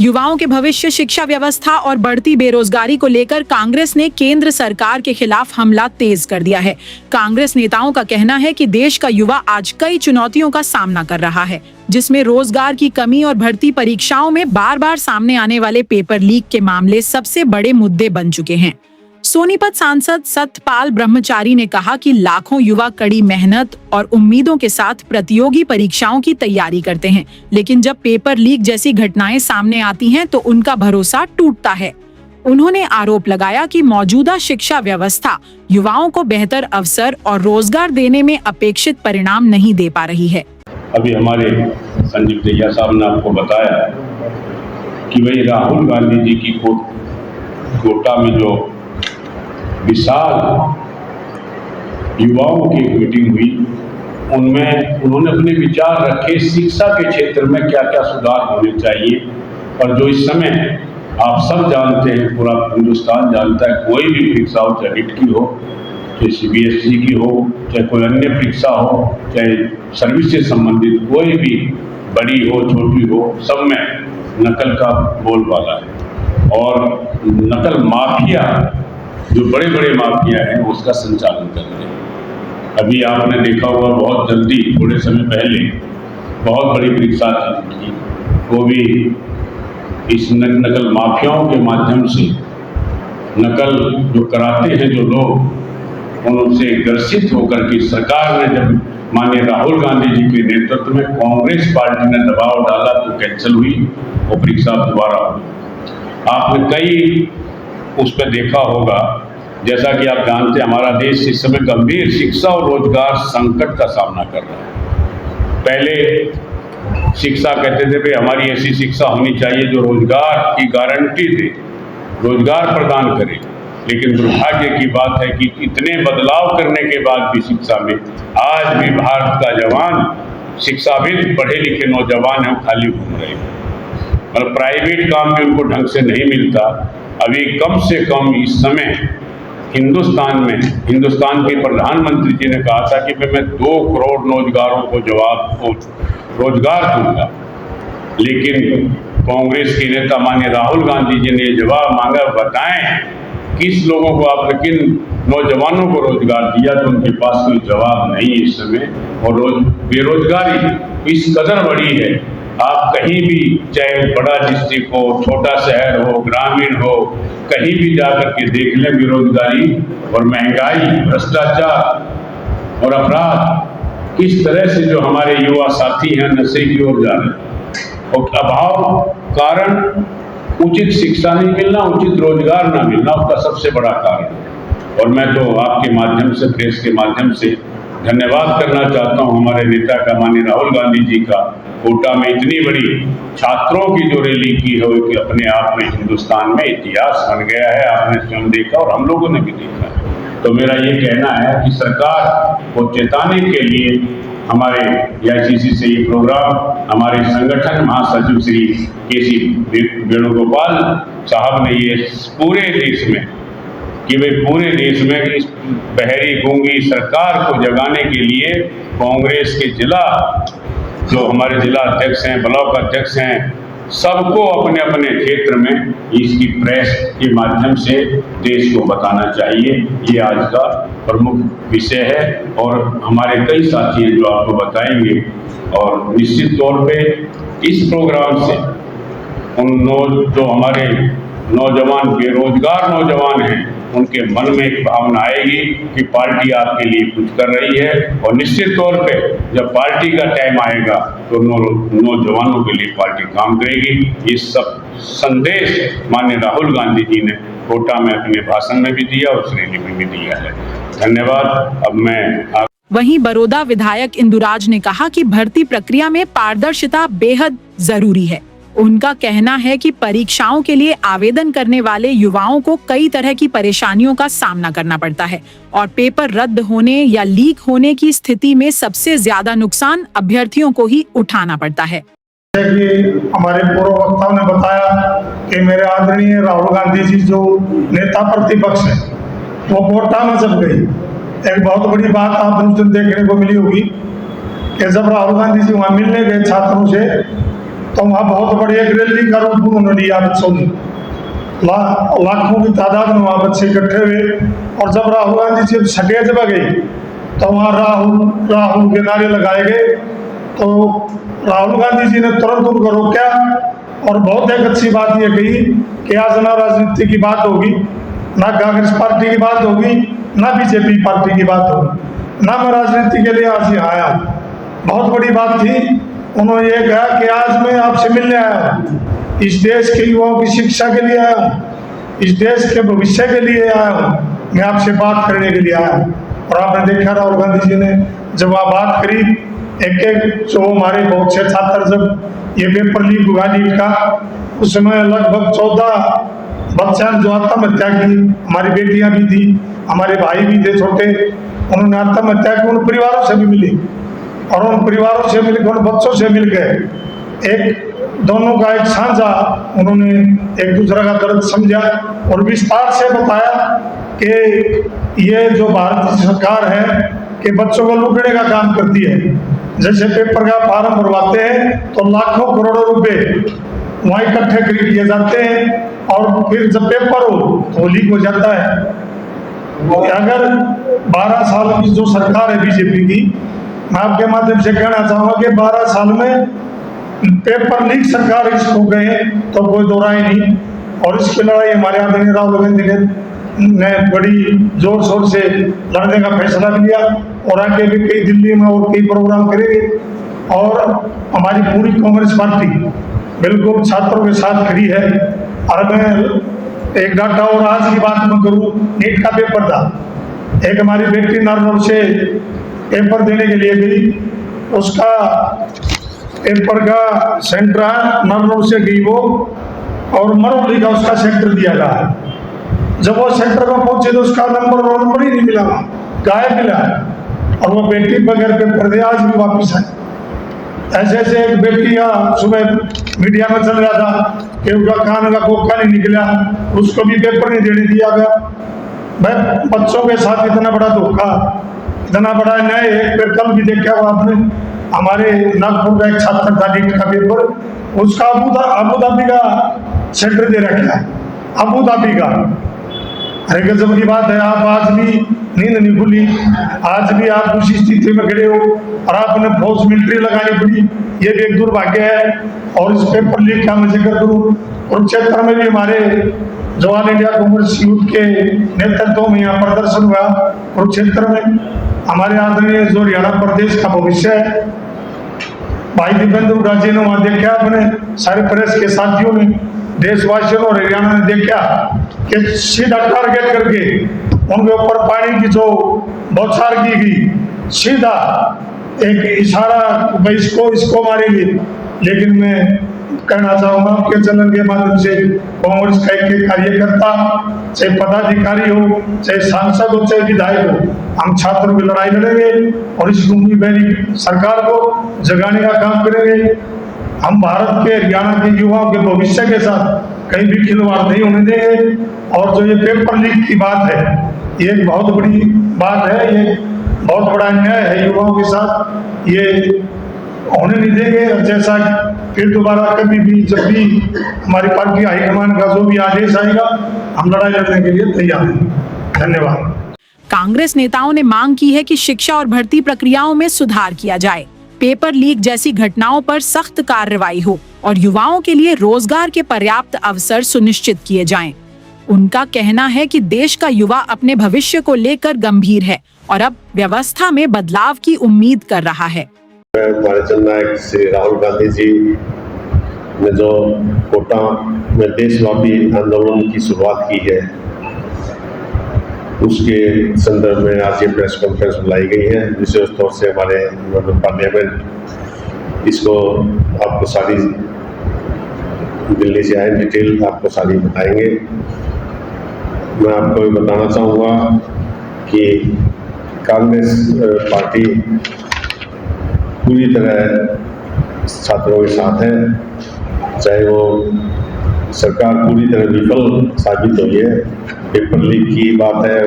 युवाओं के भविष्य, शिक्षा व्यवस्था और बढ़ती बेरोजगारी को लेकर कांग्रेस ने केंद्र सरकार के खिलाफ हमला तेज कर दिया है। कांग्रेस नेताओं का कहना है कि देश का युवा आज कई चुनौतियों का सामना कर रहा है, जिसमें रोजगार की कमी और भर्ती परीक्षाओं में बार बार सामने आने वाले पेपर लीक के मामले सबसे बड़े मुद्दे बन चुके हैं। सोनीपत सांसद सत्यपाल ब्रह्मचारी ने कहा कि लाखों युवा कड़ी मेहनत और उम्मीदों के साथ प्रतियोगी परीक्षाओं की तैयारी करते हैं, लेकिन जब पेपर लीक जैसी घटनाएं सामने आती हैं तो उनका भरोसा टूटता है। उन्होंने आरोप लगाया कि मौजूदा शिक्षा व्यवस्था युवाओं को बेहतर अवसर और रोजगार देने में अपेक्षित परिणाम नहीं दे पा रही है। अभी हमारे संजीव दहिया साहब ने आपको बताया कि भाई राहुल गांधी जी की कोटा में जो विशाल युवाओं की एक मीटिंग हुई, उनमें उन्होंने अपने विचार रखे शिक्षा के क्षेत्र में क्या क्या सुधार होने चाहिए। और जो इस समय आप सब जानते हैं, पूरा हिंदुस्तान जानता है, कोई भी परीक्षा हो, चाहे नीट की हो, चाहे CBSE की हो, चाहे कोई अन्य परीक्षा हो, चाहे सर्विस से संबंधित कोई भी बड़ी हो छोटी हो, सब में नकल का बोलबाला है। और नकल माफिया, जो बड़े बड़े माफिया हैं, उसका संचालन कर रहे हैं। अभी आपने देखा होगा, बहुत जल्दी थोड़े समय पहले बहुत बड़ी परीक्षा थी, वो भी इस नकल माफियाओं के माध्यम से नकल जो कराते हैं जो लोग, उनसे ग्रसित होकर के सरकार ने, जब माननीय राहुल गांधी जी के नेतृत्व में कांग्रेस पार्टी ने दबाव डाला तो कैंसिल हुई वो परीक्षा दोबारा हुई। आपने कई उस पर देखा होगा, जैसा कि आप जानते हैं, हमारा देश इस समय गंभीर शिक्षा और रोजगार संकट का सामना कर रहा है। पहले शिक्षा कहते थे भाई हमारी ऐसी शिक्षा होनी चाहिए जो रोजगार की गारंटी दे, रोजगार प्रदान करे, लेकिन दुर्भाग्य की बात है कि इतने बदलाव करने के बाद भी शिक्षा में आज भी भारत का जवान, शिक्षाविद, पढ़े लिखे नौजवान हैं, खाली घूम रहे हैं। मतलब प्राइवेट काम भी उनको ढंग से नहीं मिलता। अभी कम से कम इस समय हिंदुस्तान के प्रधानमंत्री जी ने कहा था कि मैं 2 करोड़ नौजवानों को रोजगार दूंगा, लेकिन कांग्रेस के नेता माननीय राहुल गांधी जी ने जवाब मांगा, बताएं किस लोगों को आपने, किन नौजवानों को रोजगार दिया, तो उनके पास कोई जवाब नहीं है इस समय। और बेरोजगारी इस कदर बढ़ी है, आप कहीं भी, चाहे बड़ा डिस्ट्रिक्ट हो, छोटा शहर हो, ग्रामीण हो, कहीं भी जाकर के देख लें, बेरोजगारी और महंगाई, भ्रष्टाचार और अपराध किस तरह से जो हमारे युवा साथी हैं नशे की ओर जा रहे हैं। और अभाव कारण उचित शिक्षा नहीं मिलना, उचित रोजगार ना मिलना उसका सबसे बड़ा कारण। और मैं तो आपके माध्यम से, प्रेस के माध्यम से धन्यवाद करना चाहता हूं हमारे नेता का, माननीय राहुल गांधी जी का। कोटा में इतनी बड़ी छात्रों की जो रैली की है कि अपने आप में हिंदुस्तान में इतिहास बन गया है, आपने स्वयं देखा और हम लोगों ने भी देखा है। तो मेरा ये कहना है कि सरकार को चेताने के लिए हमारे AICC से ये प्रोग्राम हमारे संगठन महासचिव श्री KC वेणुगोपाल साहब ने ये पूरे देश में, कि भाई पूरे देश में इस बहरी गूंगी सरकार को जगाने के लिए कांग्रेस के जो हमारे जिला अध्यक्ष हैं, ब्लॉक अध्यक्ष हैं, सबको अपने अपने क्षेत्र में इसकी प्रेस के माध्यम से देश को बताना चाहिए। ये आज का प्रमुख विषय है और हमारे कई साथी हैं जो आपको बताएंगे। और निश्चित तौर पे इस प्रोग्राम से जो हमारे नौजवान, बेरोजगार नौजवान हैं, उनके मन में एक भावना आएगी कि पार्टी आपके लिए कुछ कर रही है। और निश्चित तौर पे जब पार्टी का टाइम आएगा तो नौजवानों के लिए पार्टी काम करेगी। ये सब संदेश माननीय राहुल गांधी जी ने कोटा में अपने भाषण में भी दिया और उस रैली में भी दिया है। धन्यवाद। अब मैं वहीं बड़ौदा विधायक इंदुराज ने कहा कि भर्ती प्रक्रिया में पारदर्शिता बेहद जरूरी है। उनका कहना है कि परीक्षाओं के लिए आवेदन करने वाले युवाओं को कई तरह की परेशानियों का सामना करना पड़ता है और पेपर रद्द होने या लीक होने की स्थिति में सबसे ज्यादा नुकसान अभ्यर्थियों को ही उठाना पड़ता है। हमारे पूर्व वक्ताओं ने बताया कि मेरे आदरणीय राहुल गांधी जी जो नेता प्रतिपक्ष है, वो कोटा में जब गई, एक बहुत बड़ी बात आप देखने को मिली होगी कि जब राहुल गांधी जी वहाँ मिलने गए छात्रों से, तो वहाँ बहुत बड़ी एक रैली का रूप उन्होंने लिया बच्चों ने, लाखों की तादाद में वहाँ बच्चे इकट्ठे हुए। और जब राहुल गांधी जी छठे जगह गई तो वहाँ राहुल के नारे लगाए गए। तो राहुल गांधी जी ने तुरंत उनको रोका और बहुत एक अच्छी बात यह कही कि आज ना राजनीति की बात होगी, ना कांग्रेस पार्टी की बात होगी, ना बीजेपी पार्टी की बात होगी, ना मैं राजनीति के लिए आज यहाँ आया। बहुत बड़ी बात थी। उन्होंने ये कहा कि आज मैं आपसे मिलने आया हूँ, इस देश के युवाओं की शिक्षा के लिए आया हूँ, इस देश के भविष्य के लिए आया हूँ, मैं आपसे बात करने के लिए आया हूँ। और आपने देखा राहुल गांधी जी ने जब वह बात करी, एक जो हमारे बहुत से छात्र जब ये पेपर लीक हुआ नीट का, उस समय लगभग 14 बच्चों ने जो आत्महत्या की, हमारी बेटियां भी थी, हमारे भाई भी थे छोटे, उन्होंने आत्महत्या की। उन परिवारों से भी मिली और उन परिवारों से मिलकर उन बच्चों से मिल गए, एक दोनों का एक साझा उन्होंने एक दूसरे का दर्द समझा और विस्तार से बताया कि ये जो भारत सरकार है कि बच्चों को लूटने का काम करती है। जैसे पेपर का फॉर्म भरवाते हैं तो लाखों करोड़ों रुपए वहाँ इकट्ठे कर लिए जाते हैं और फिर जब पेपर हो तो लीक हो जाता है। अगर 12 साल की जो सरकार है बीजेपी की, मैं आपके माध्यम से कहना चाहूँगा कि 12 साल में पेपर लीक सरकार इसको गए तो कोई दो राय नहीं। और इसकी लड़ाई हमारे आदरणीय राहुल गांधी ने बड़ी जोर शोर से लड़ने का फैसला लिया और आगे भी कई दिल्ली में और कई प्रोग्राम करेंगे। और हमारी पूरी कांग्रेस पार्टी बिल्कुल छात्रों के साथ खड़ी है। और मैं एक डाटा और आज की बात में करूँ, नीट का पेपर था, एक हमारी बेटी नारनौल से पेपर देने के लिए गई, उसका पेपर का सेंटर नारनौल से गई वो और मरौली का उसका सेंटर दिया गया। जब वो सेंटर में पहुंचे तो उसका नंबर रोल नंबर ही नहीं मिला, गायब मिला और वो बेटी बगैर पेपर दे आज भी वापिस आई। ऐसे ऐसे एक बेटी का सुबह मीडिया में चल रहा था कि उसका कान का कोका नहीं निकला, उसको भी पेपर नहीं देने दिया गया। भाई बच्चों के साथ इतना बड़ा धोखा, इतना बड़ा न्याय है। फिर कल भी देखा हुआ आपने, हमारे नागपुर का एक छात्र था नीट का पेपर, उसका अबू धाबी का सेंटर दे रखा है, अबू धाबी का। अरे गजब की बात है। आप आज भी नींद नहीं खुली, आज भी आप उसी स्थिति में खड़े हो और आपने फौज मिलिट्री लगानी पड़ी, ये भी एक दुर्भाग्य है। और इस पेपर लीक का मैं जिक्र करूँ, कुरुक्षेत्र में भी हमारे जवान इंडिया कांग्रेस यूथ के नेतृत्व में यहाँ प्रदर्शन हुआ कुरुक्षेत्र में। हमारे आदरणीय जो हरियाणा प्रदेश का भविष्य है, भाई दीपेंद्र हुड्डा जी ने वहाँ देखा, अपने सारे प्रेस के साथियों ने, देशवासियों और हरियाणा ने देखा कि सीधा टारगेट करके उनके ऊपर पानी की जो बौछार की गई, सीधा एक इशारा भाई इसको मारेंगे। लेकिन मैं कहना चाहूँगा आपके चैनल के माध्यम से, कांग्रेस का एक कार्यकर्ता, चाहे पदाधिकारी हो, चाहे सांसद हो, चाहे विधायक हो, हम छात्रों की लड़ाई लड़ेंगे और इस गुंगी बहरी सरकार को जगाने का काम करेंगे। हम भारत के, हरियाणा के युवाओं के भविष्य के साथ कहीं भी खिलवाड़ नहीं होने देंगे। और जो ये पेपर लीक की बात है, ये एक बहुत बड़ी बात है, ये बहुत बड़ा अन्याय है युवाओं के साथ, ये होने नहीं देंगे। और जैसा फिर दोबारा कभी भी जब भी हमारी पार्टी हाईकमान का जो भी आदेश आएगा, हम लड़ाई लड़ने के लिए तैयार हैं। धन्यवाद। कांग्रेस नेताओं ने मांग की है कि शिक्षा और भर्ती प्रक्रियाओं में सुधार किया जाए, पेपर लीक जैसी घटनाओं पर सख्त कार्रवाई हो और युवाओं के लिए रोजगार के पर्याप्त अवसर सुनिश्चित किए जाएं। उनका कहना है कि देश का युवा अपने भविष्य को लेकर गंभीर है और अब व्यवस्था में बदलाव की उम्मीद कर रहा है। हमारे जननायक श्री राहुल गांधी जी ने जो कोटा में देशव्यापी आंदोलन की शुरुआत की है, उसके संदर्भ में आज ये प्रेस कॉन्फ्रेंस बुलाई गई है। विशेष तौर से हमारे मेंबर पार्लियामेंट इसको आपको सारी दिल्ली से आए डिटेल आपको सारी बताएंगे। मैं आपको बताना चाहूँगा कि कांग्रेस पार्टी पूरी तरह छात्रों के साथ है, चाहे वो सरकार पूरी तरह विफल साबित हुई है। पेपर लीक की बात है,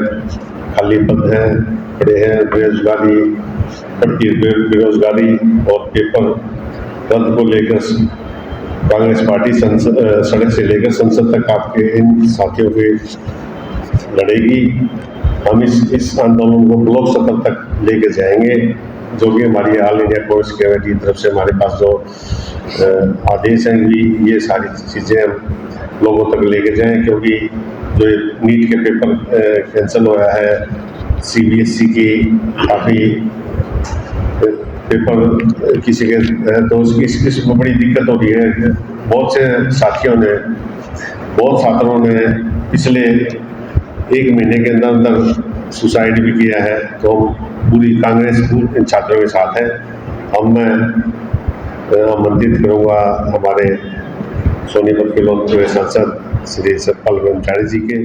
खाली पद हैं, पड़े हैं, बेरोजगारी, बढ़ती बेरोजगारी और पेपर रद्द को लेकर कांग्रेस पार्टी सड़क से लेकर संसद तक आपके इन साथियों के लड़ेगी। हम इस आंदोलन को ब्लॉक स्तर तक लेके जाएंगे, जो कि हमारी ऑल इंडिया कांग्रेस कमेटी की तरफ से हमारे पास जो आदेश हैं भी, ये सारी चीज़ें हम लोगों तक लेके जाएं, क्योंकि जो नीट के पेपर कैंसिल हो रहा है, CBSE की काफ़ी पेपर किसी के तो इसमें बड़ी दिक्कत हो रही है। बहुत से साथियों ने, बहुत छात्रों ने पिछले 1 महीने के अंदर अंदर सुसाइड भी किया है। तो पूरी कांग्रेस इन छात्रों के साथ है। मैं आमंत्रित करूँगा हमारे सोनीपत के लोकसभा सांसद श्री सतपाल ब्रह्मचारी जी के